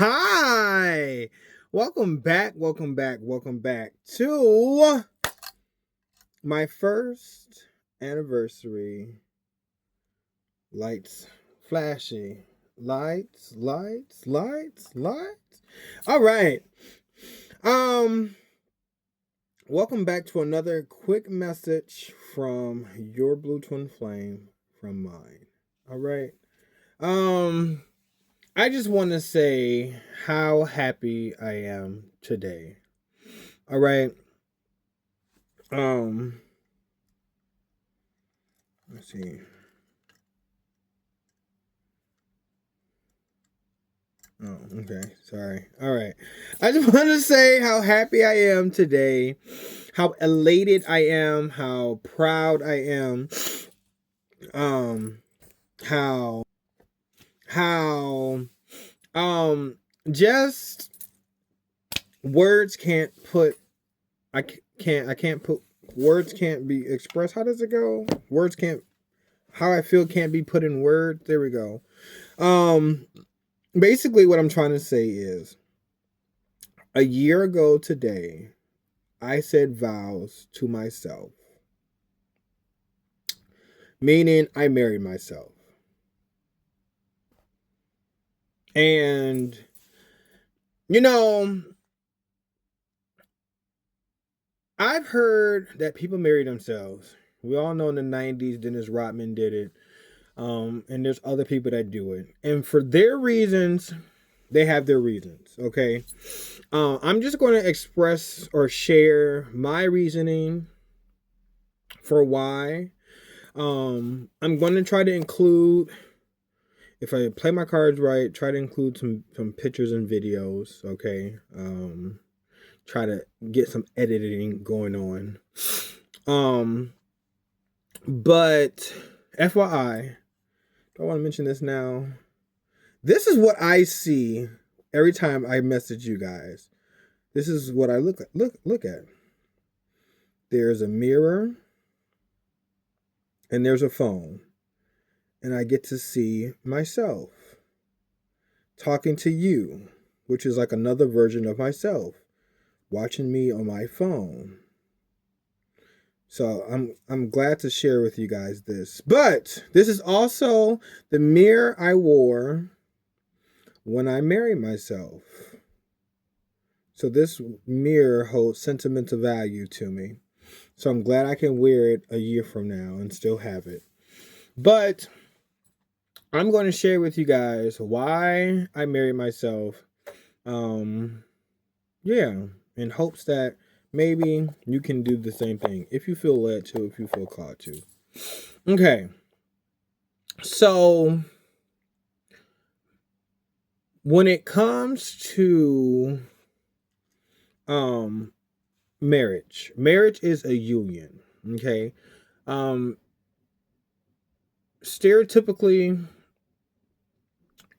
Hi, welcome back to my first anniversary. Lights, flashy, lights. All right. Um, Welcome back to another quick message from your blue twin flame from mine. All right. Um, I just want to say how happy I am today. All right. Um, let's see. Oh, okay. Sorry. All right. I just want to say how happy I am today, how elated I am, how proud I am, um, how, um, just words can't put, I can't put, words can't be expressed. How does it go? Words can't, how I feel can't be put in words. There we go. Um, Basically what I'm trying to say is a year ago today, I said vows to myself, meaning I married myself. And, you know, I've heard that people marry themselves. We all know in the 90s, Dennis Rodman did it. And there's other people that do it. And for their reasons, they have their reasons, okay? I'm just going to express or share my reasoning for why. I'm going to try to include, if I play my cards right, try to include some pictures and videos, okay? Try to get some editing going on. But FYI, do I want to mention this now? This is what I see every time I message you guys. This is what I look at. There's a mirror and there's a phone. And I get to see myself talking to you, which is like another version of myself, watching me on my phone. So I'm glad to share with you guys this. But this is also the mirror I wore when I married myself. So this mirror holds sentimental value to me. So I'm glad I can wear it a year from now and still have it. But I'm going to share with you guys why I married myself. Yeah, in hopes that maybe you can do the same thing if you feel led to, if you feel called to. Okay. So when it comes to marriage is a union, okay? Stereotypically,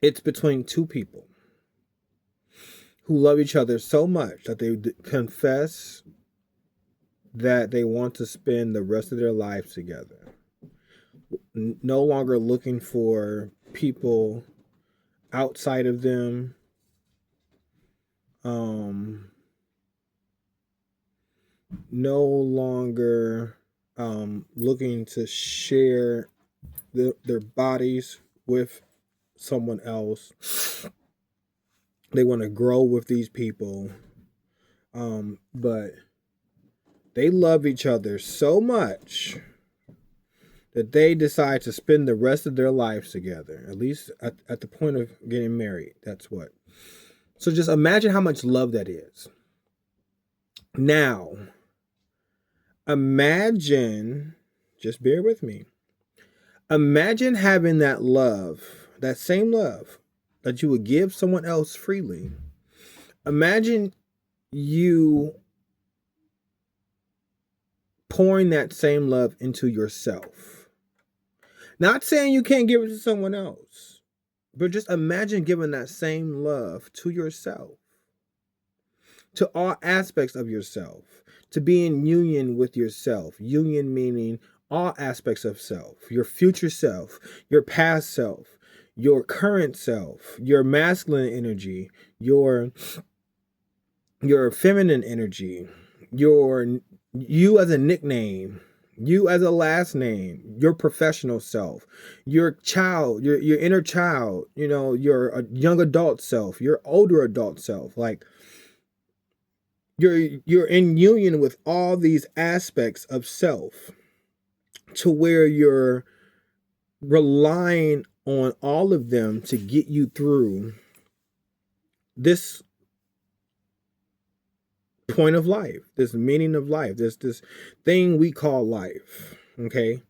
it's between two people who love each other so much that they confess that they want to spend the rest of their lives together. No longer looking for people outside of them. No longer looking to share their bodies with someone else. They want to grow with these people. But they love each other so much that they decide to spend the rest of their lives together, at least at the point of getting married. That's what. So just imagine how much love that is. Now, imagine, just bear with me. Imagine having that love, that same love that you would give someone else freely. Imagine you pouring that same love into yourself. Not saying you can't give it to someone else, but just imagine giving that same love to yourself, to all aspects of yourself, to be in union with yourself. Union meaning all aspects of self, your future self, your past self, your current self, your masculine energy, your feminine energy, your you as a nickname, you as a last name, your professional self, your child, your inner child, your young adult self, your older adult self. Like you're in union with all these aspects of self to where you're relying on all of them to get you through this point of life, this meaning of life, this thing we call life. Okay.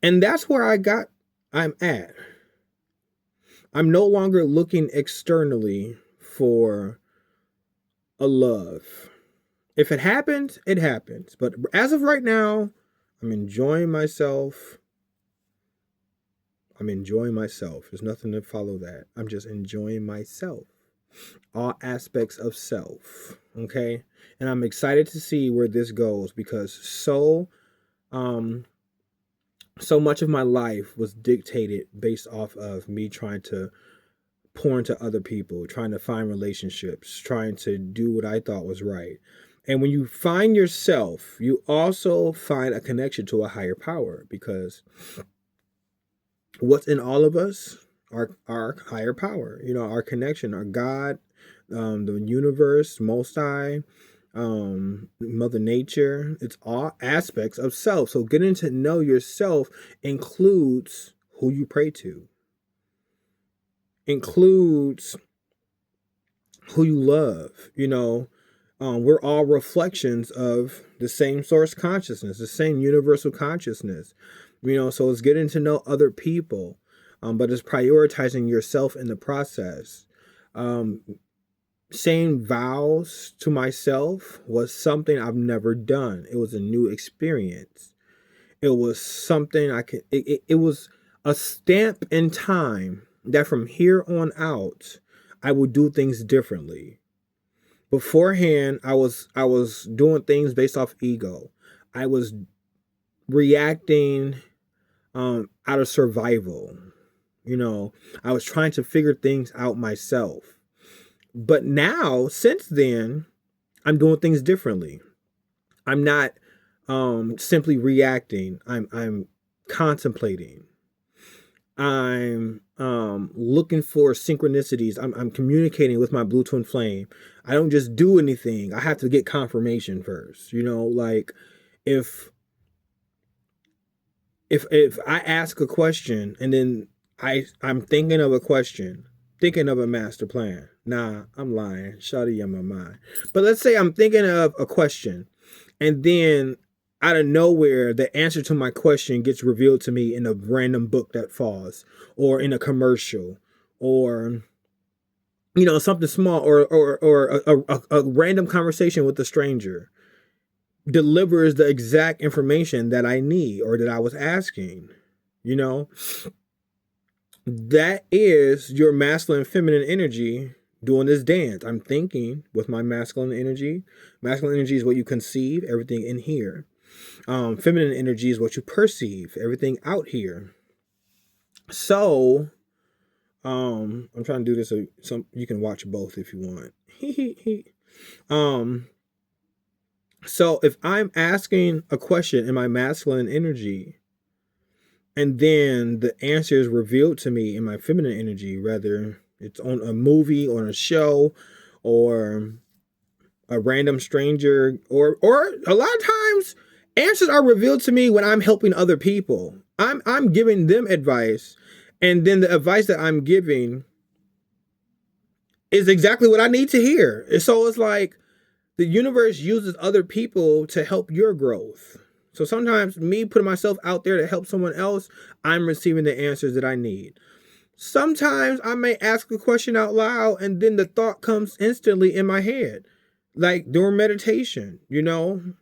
And that's where I'm at. I'm no longer looking externally for a love. If it happens, it happens. But as of right now, I'm enjoying myself. There's nothing to follow that. I'm just enjoying myself. All aspects of self. Okay. And I'm excited to see where this goes because so much of my life was dictated based off of me trying to pour into other people, trying to find relationships, trying to do what I thought was right. And when you find yourself, you also find a connection to a higher power because what's in all of us, our higher power, our connection, our God, the universe, Most High, Mother Nature. It's all aspects of self. So getting to know yourself includes who you pray to, includes who you love. We're all reflections of the same source consciousness, the same universal consciousness. So it's getting to know other people, but it's prioritizing yourself in the process. Saying vows to myself was something I've never done. It was a new experience. It was something it was a stamp in time that from here on out, I would do things differently. Beforehand, I was doing things based off ego. I was reacting out of survival. I was trying to figure things out myself. But now, since then, I'm doing things differently. I'm not simply reacting. I'm contemplating. I'm looking for synchronicities. I'm communicating with my blue twin flame. I don't just do anything. I have to get confirmation first. Like if I ask a question and then I'm thinking of a question, thinking of a master plan. Nah, I'm lying. Shawty on my mind. But let's say I'm thinking of a question and then out of nowhere, the answer to my question gets revealed to me in a random book that falls or in a commercial or, something small or a random conversation with a stranger delivers the exact information that I need or that I was asking, that is your masculine and feminine energy doing this dance. I'm thinking with my masculine energy. Masculine energy is what you conceive, everything in here. Feminine energy is what you perceive, everything out here. So, I'm trying to do this so you can watch both if you want. So if I'm asking a question in my masculine energy, and then the answer is revealed to me in my feminine energy, whether it's on a movie, on a show, or a random stranger, or a lot of times answers are revealed to me when I'm helping other people. I'm giving them advice, and then the advice that I'm giving is exactly what I need to hear. And so it's like the universe uses other people to help your growth. So sometimes me putting myself out there to help someone else, I'm receiving the answers that I need. Sometimes I may ask a question out loud and then the thought comes instantly in my head, like during meditation, And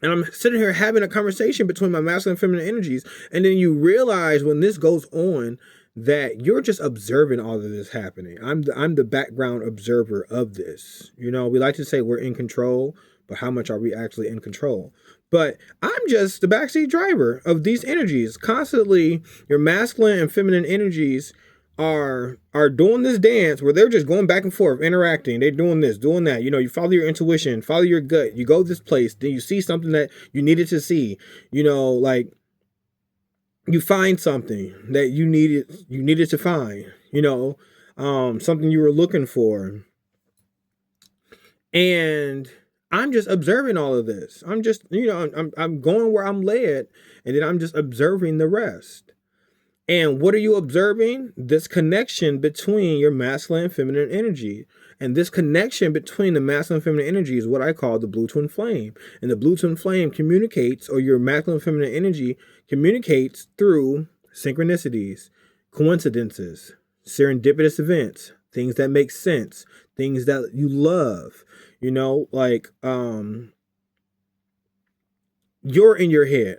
I'm sitting here having a conversation between my masculine and feminine energies. And then you realize when this goes on that you're just observing all of this happening. I'm the background observer of this. We like to say we're in control, but how much are we actually in control? But I'm just the backseat driver of these energies. Constantly, your masculine and feminine energies are doing this dance where they're just going back and forth, interacting. They're doing this, doing that. You follow your intuition, follow your gut. You go this place, then you see something that you needed to see. Like you find something that you needed to find. Something you were looking for. And I'm just observing all of this. I'm just, I'm going where I'm led, and then I'm just observing the rest. And what are you observing? This connection between your masculine and feminine energy. And this connection between the masculine and feminine energy is what I call the blue twin flame. And the blue twin flame communicates, or your masculine and feminine energy communicates through synchronicities, coincidences, serendipitous events, things that make sense, things that you love. You're in your head.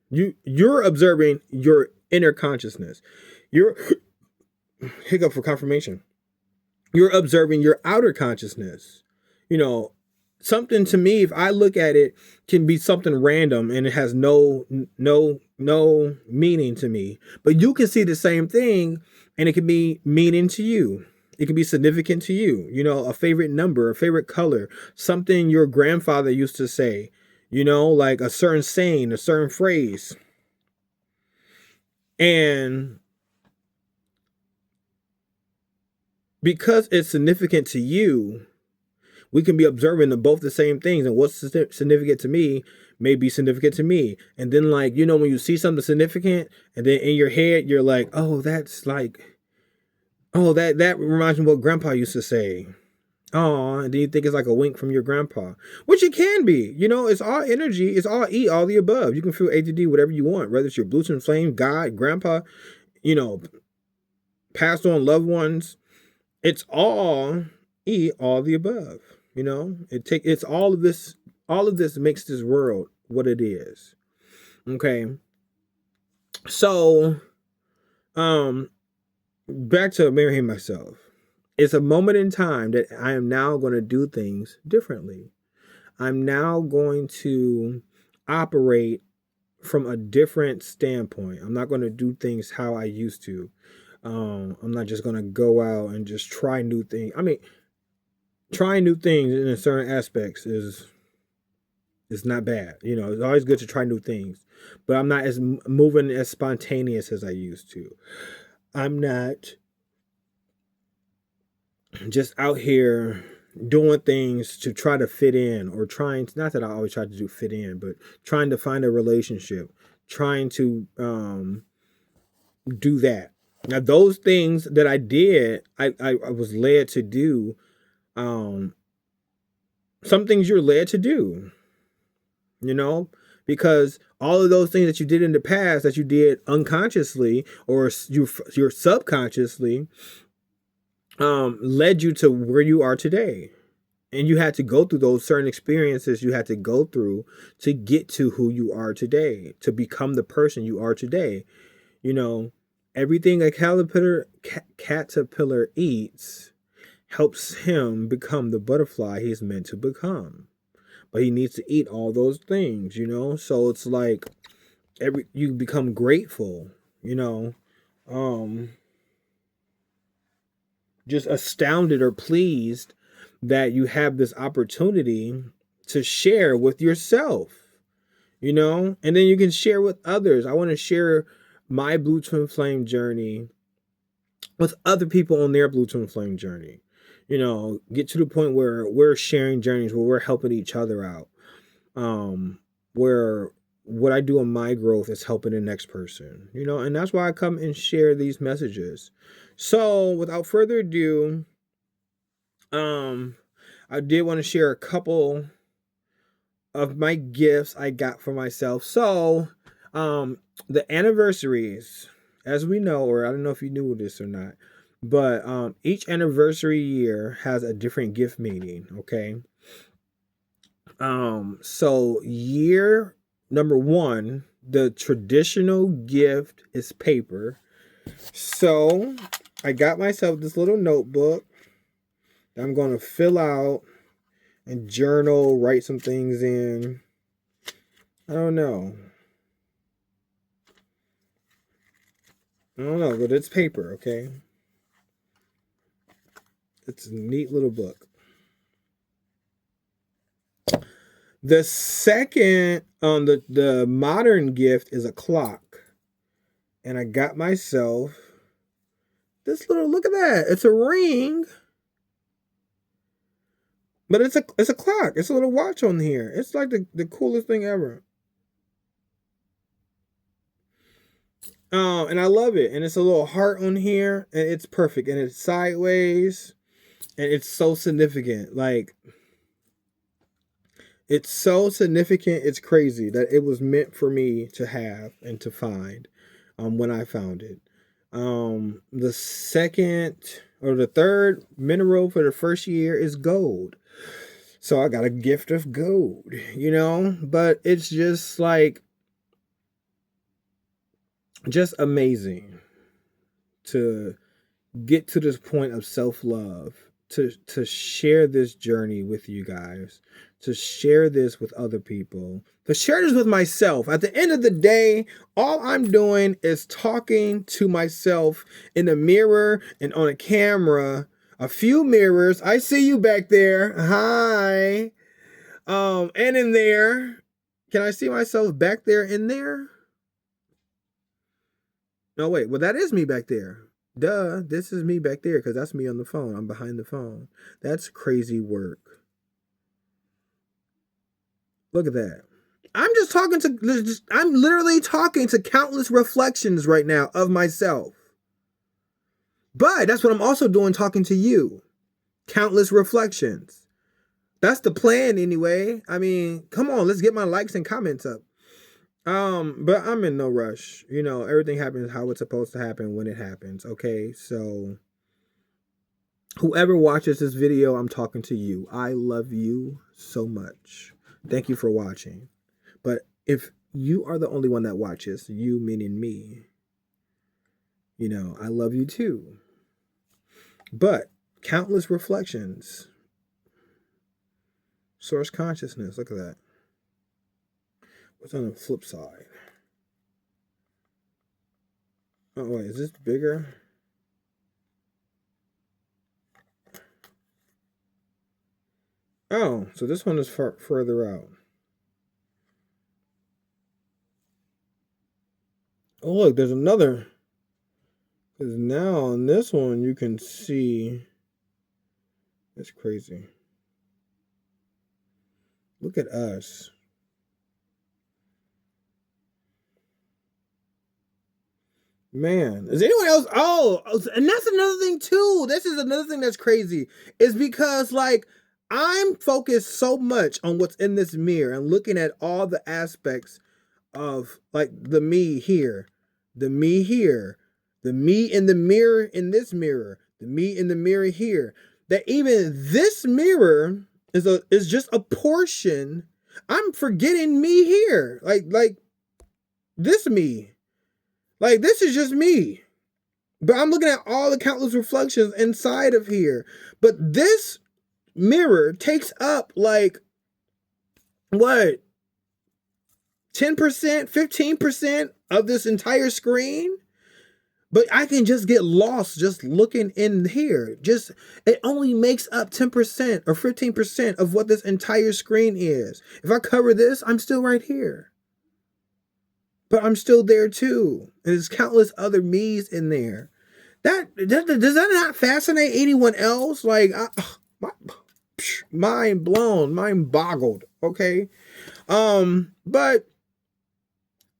You're observing your inner consciousness. You're hiccup for confirmation. You're observing your outer consciousness. Something to me, if I look at it, can be something random and it has no meaning to me. But you can see the same thing and it can be meaning to you. It can be significant to you. A favorite number, a favorite color, something your grandfather used to say, like a certain saying, a certain phrase. And because it's significant to you, we can be observing both the same things. And what's significant to me may be significant to me. And then, when you see something significant, and then in your head, you're like, oh, that's like, oh, that reminds me of what Grandpa used to say. Oh, and then you think it's like a wink from your grandpa, which it can be. It's all energy. It's all E, all the above. You can feel A to D, whatever you want, whether it's your blue twin flame, God, grandpa, passed on loved ones. It's all E, all the above. It's all of this. All of this makes this world what it is. Okay. So, back to marrying myself. It's a moment in time that I am now going to do things differently. I'm now going to operate from a different standpoint. I'm not going to do things how I used to. I'm not just going to go out and just try new things. I mean, trying new things in certain aspects is not bad. It's always good to try new things. But I'm not as moving as spontaneous as I used to. I'm not just out here doing things to try to fit in, or trying, not that I always try to do fit in, but trying to find a relationship, trying to do that. Now, those things that I did, I was led to do. Some things you're led to do, because all of those things that you did in the past, that you did unconsciously or you're subconsciously, led you to where you are today. And you had to go through those certain experiences you had to go through to get to who you are today, to become the person you are today. Everything a caterpillar eats helps him become the butterfly he's meant to become. But he needs to eat all those things, So it's like you become grateful, just astounded or pleased that you have this opportunity to share with yourself, and then you can share with others. I want to share my blue twin flame journey with other people on their blue twin flame journey. Get to the point where we're sharing journeys, where we're helping each other out. Where what I do in my growth is helping the next person, and that's why I come and share these messages. So without further ado, I did want to share a couple of my gifts I got for myself. So, the anniversaries, as we know, or I don't know if you knew this or not, but each anniversary year has a different gift meaning. Okay. So year number 1, the traditional gift is paper. So I got myself this little notebook that I'm going to fill out and journal, write some things in. I don't know, but it's paper, okay? It's a neat little book. The second on the modern gift is a clock. And I got myself this little, look at that. It's a ring. But it's a clock. It's a little watch on here. It's like the coolest thing ever. And I love it. And it's a little heart on here. And it's perfect. And it's sideways. And it's so significant. Like, it's so significant. It's crazy that it was meant for me to have and to find when I found it. The second or the third mineral for the first year is gold. So I got a gift of gold, but it's just like, just amazing to get to this point of self-love, to share this journey with you guys, to share this with other people, to share this with myself. At the end of the day, all I'm doing is talking to myself in the mirror and on a camera. A few mirrors. I see you back there. Hi. And in there. Can I see myself back there in there? No, wait. Well, that is me back there. Duh. This is me back there because that's me on the phone. I'm behind the phone. That's crazy work. Look at that. I'm literally talking to countless reflections right now of myself. But that's what I'm also doing, talking to you. Countless reflections. That's the plan anyway. I mean, come on, let's get my likes and comments up. But I'm in no rush. Everything happens how it's supposed to happen when it happens. Okay, so whoever watches this video, I'm talking to you. I love you so much. Thank you for watching. But if you are the only one that watches, you meaning me, I love you too. But countless reflections. Source consciousness. Look at that. What's on the flip side? Oh, wait. Is this bigger? Oh, so this one is further out. Oh, look. There's another. Because now on this one, you can see. It's crazy. Look at us. Man, is anyone else? Oh, and that's another thing too. This is another thing that's crazy. Is because like I'm focused so much on what's in this mirror and looking at all the aspects of like the me here, the me here, the me in the mirror in this mirror, the me in the mirror here. That even this mirror is just a portion. I'm forgetting me here. Like this me. Like this is just me. But I'm looking at all the countless reflections inside of here. But this mirror takes up like what? 10%, 15% of this entire screen. But I can just get lost just looking in here. It only makes up 10% or 15% of what this entire screen is. If I cover this, I'm still right here. But I'm still there too. And there's countless other me's in there. Does that not fascinate anyone else? Like, mind blown, mind boggled. Okay. But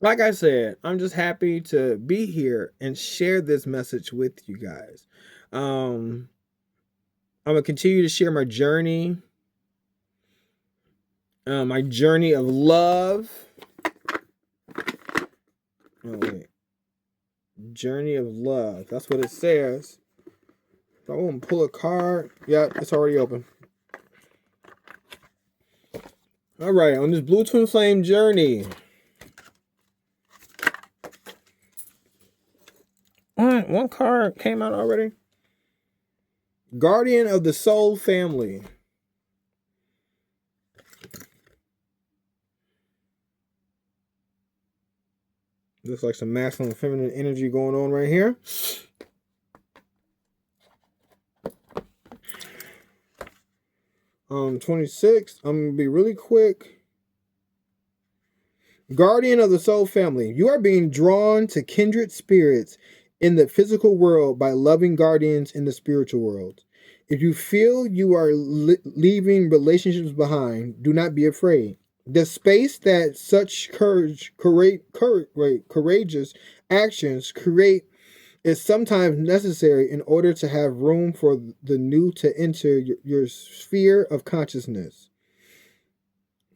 like I said, I'm just happy to be here and share this message with you guys. I'm gonna continue to share my journey of love. Oh wait, journey of love. That's what it says. If I want to pull a card, yeah, it's already open. All right, on this blue twin flame journey. One card came out already. Guardian of the soul family. Looks like some masculine and feminine energy going on right here. 26. I'm going to be really quick. Guardian of the soul family. You are being drawn to kindred spirits in the physical world by loving guardians in the spiritual world. If you feel you are leaving relationships behind, do not be afraid. The space that such courageous actions create is sometimes necessary in order to have room for the new to enter your sphere of consciousness.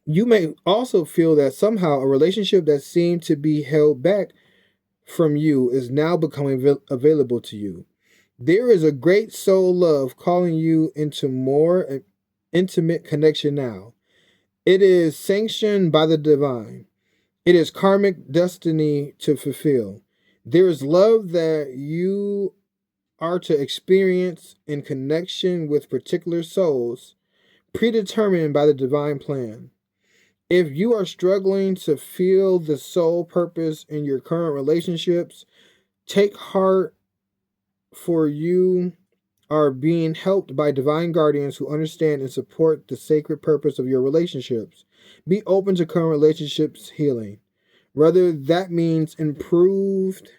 You may also feel that somehow a relationship that seemed to be held back from you is now becoming available to you. There is a great soul love calling you into more intimate connection now. It is sanctioned by the divine. It is karmic destiny to fulfill. There is love that you are to experience in connection with particular souls, predetermined by the divine plan. If you are struggling to feel the soul purpose in your current relationships, take heart, for you are being helped by divine guardians who understand and support the sacred purpose of your relationships. Be open to current relationships healing. Whether that means improved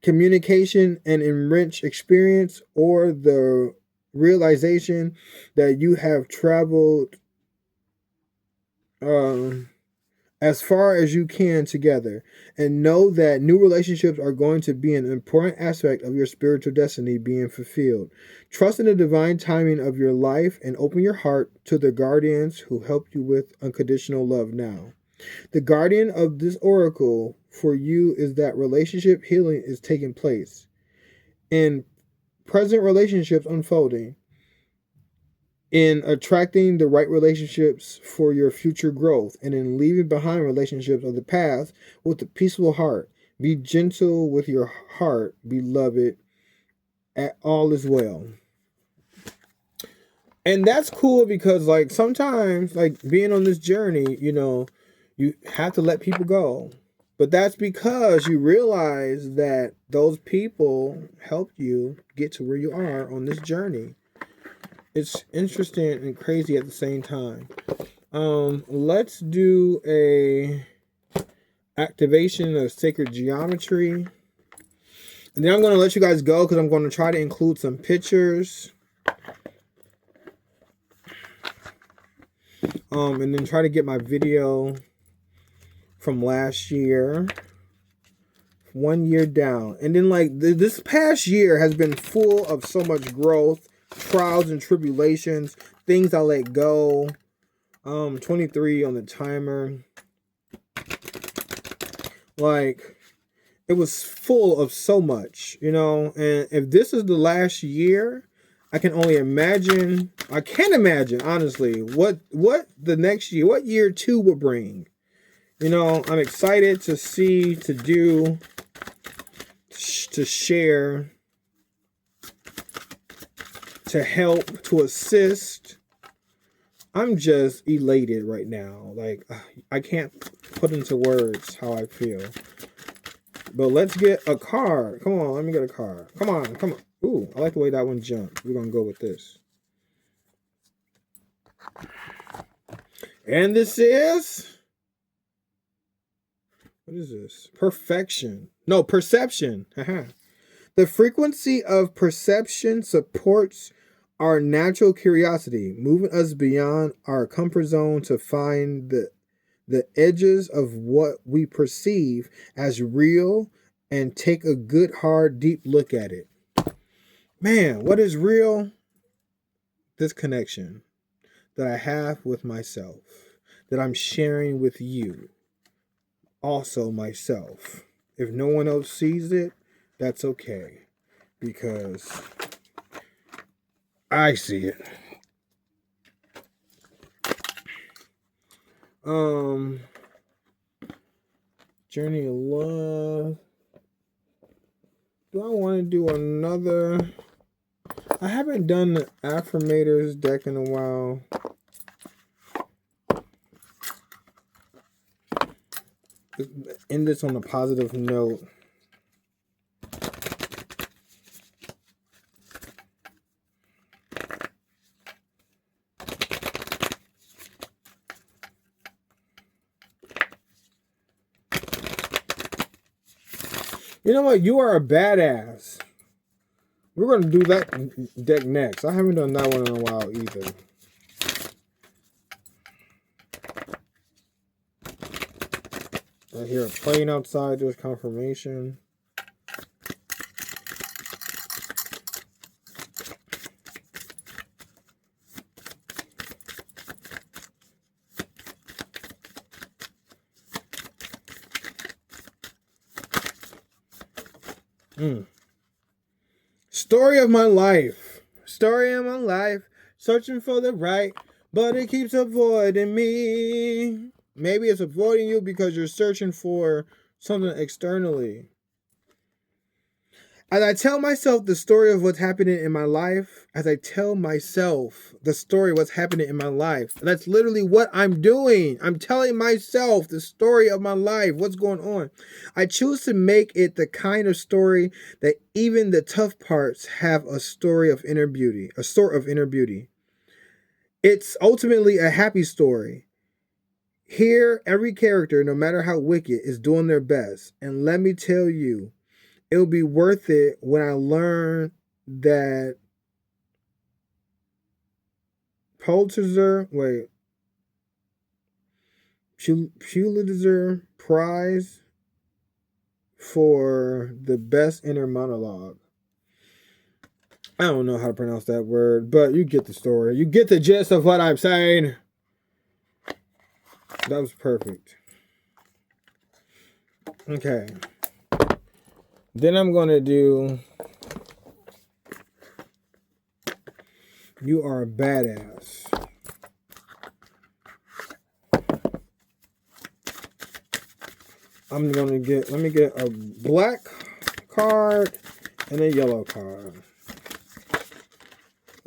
communication and enriched experience, or the realization that you have traveled as far as you can together, and know that new relationships are going to be an important aspect of your spiritual destiny being fulfilled. Trust in the divine timing of your life and open your heart to the guardians who help you with unconditional love now. The guardian of this oracle for you is that relationship healing is taking place in present relationships unfolding, in attracting the right relationships for your future growth, and in leaving behind relationships of the past with a peaceful heart. Be gentle with your heart, beloved, at all is well. And that's cool because, like, sometimes, like, being on this journey, you have to let people go. But that's because you realize that those people helped you get to where you are on this journey. It's interesting and crazy at the same time. Let's do a activation of sacred geometry. And then I'm going to let you guys go because I'm going to try to include some pictures. And then try to get my video from last year. 1 year down. And then, like, this past year has been full of so much growth, trials and tribulations, things I let go. 23 on the timer. Like, it was full of so much, and if this is the last year, I can only imagine, I can't imagine, honestly, what the next year, what year 2 will bring. I'm excited to see, to do, to share, to help, to assist. I'm just elated right now. Like, I can't put into words how I feel. But let's get a card. Come on, let me get a card. Come on. Ooh, I like the way that one jumped. We're going to go with this. And this is... what is this? Perfection. No, perception. The frequency of perception supports our natural curiosity, moving us beyond our comfort zone to find the edges of what we perceive as real and take a good, hard, deep look at it. Man, what is real? This connection that I have with myself, that I'm sharing with you, also myself. If no one else sees it, that's okay, because I see it. Journey of Love. Do I want to do another? I haven't done the Affirmators deck in a while. end this on a positive note. You know what? You are a badass. We're going to do that deck next. I haven't done that one in a while either. I hear a plane outside. There's confirmation. Story of my life. Story of my life. Searching for the right, but it keeps avoiding me. Maybe it's avoiding you because you're searching for something externally. As I tell myself the story of what's happening in my life, that's literally what I'm doing. I'm telling myself the story of my life, what's going on. I choose to make it the kind of story that even the tough parts have a story of inner beauty, a sort of inner beauty. It's ultimately a happy story. Here, every character, no matter how wicked, is doing their best. And let me tell you, it'll be worth it when I learn that Pulitzer Prize for the best inner monologue. I don't know how to pronounce that word, but you get the story. You get the gist of what I'm saying. That was perfect. Okay. Then I'm going to do You Are a Badass. Let me get a black card and a yellow card.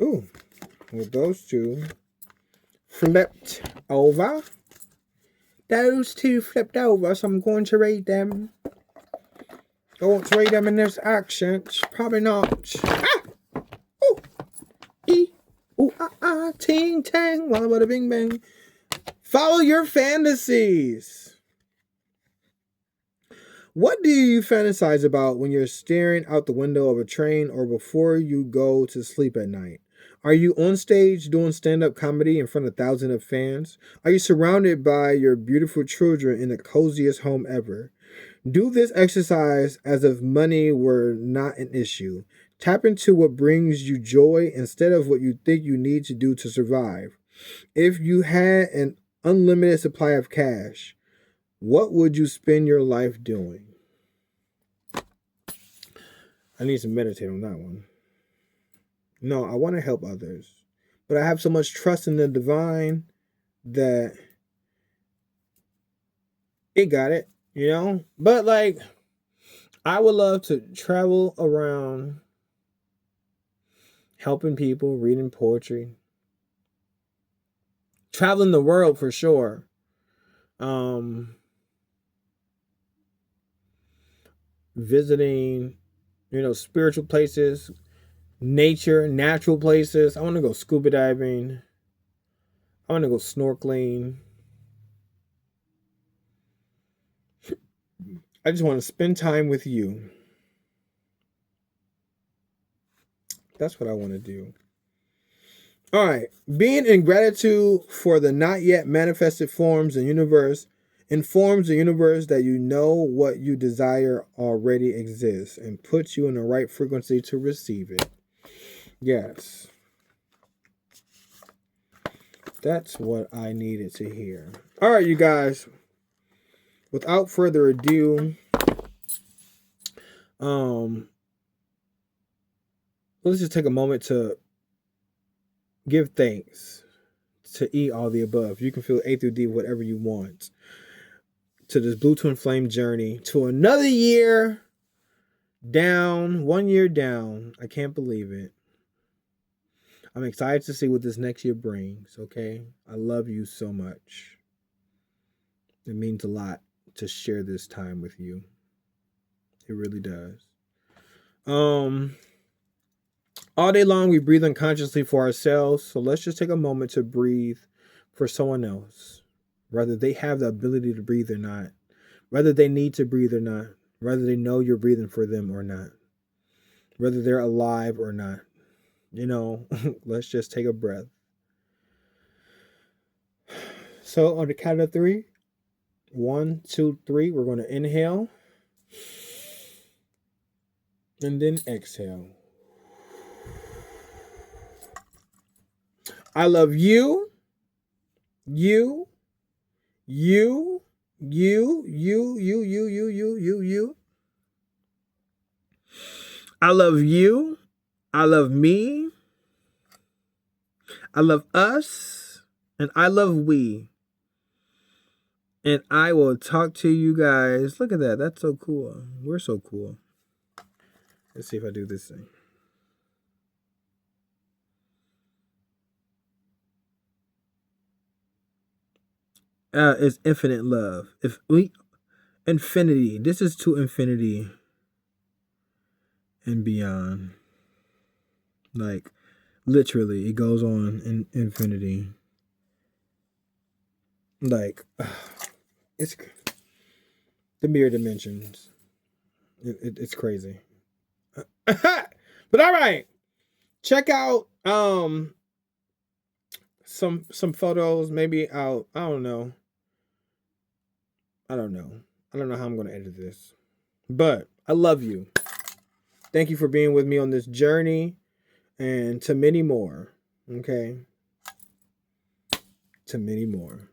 Ooh, with those two flipped over. Those two flipped over, so I'm going to read them. I want to read them in this accent. Probably not. Ah! Ooh! E! Ooh, ah, ah, ting, tang, walla, walla, bing, bang. Follow your fantasies. What do you fantasize about when you're staring out the window of a train or before you go to sleep at night? Are you on stage doing stand-up comedy in front of thousands of fans? Are you surrounded by your beautiful children in the coziest home ever? Do this exercise as if money were not an issue. Tap into what brings you joy instead of what you think you need to do to survive. If you had an unlimited supply of cash, what would you spend your life doing? I need to meditate on that one. No, I want to help others. But I have so much trust in the divine that it got it, you know? But like, I would love to travel around helping people, reading poetry. Traveling the world for sure. Visiting, spiritual places, nature, natural places. I want to go scuba diving. I want to go snorkeling. I just want to spend time with you. That's what I want to do. All right. Being in gratitude for the not yet manifested forms and universe informs the universe that you know what you desire already exists and puts you in the right frequency to receive it. Yes. That's what I needed to hear. All right, you guys. Without further ado, let's just take a moment to give thanks to E, all the above. You can feel A through D, whatever you want. To this Blue Twin Flame journey, to another year down, 1 year down. I can't believe it. I'm excited to see what this next year brings, okay? I love you so much. It means a lot to share this time with you. It really does. All day long we breathe unconsciously for ourselves, so let's just take a moment to breathe for someone else, whether they have the ability to breathe or not, whether they need to breathe or not, whether they know you're breathing for them or not, whether they're alive or not. Let's just take a breath. So on the count of 3, 1, 2, 3, we're going to inhale and then exhale. I love you, you, you, you. I love you. I love me. I love us. And I love we. And I will talk to you guys. Look at that. That's so cool. We're so cool. Let's see if I do this thing. It's infinite love. Infinity. This is to infinity and beyond. Like, literally, it goes on in infinity. Like, it's the mirror dimensions. It's crazy. But all right, check out some photos. Maybe I don't know how I'm gonna edit this, but I love you. Thank you for being with me on this journey, and to many more. Okay, to many more.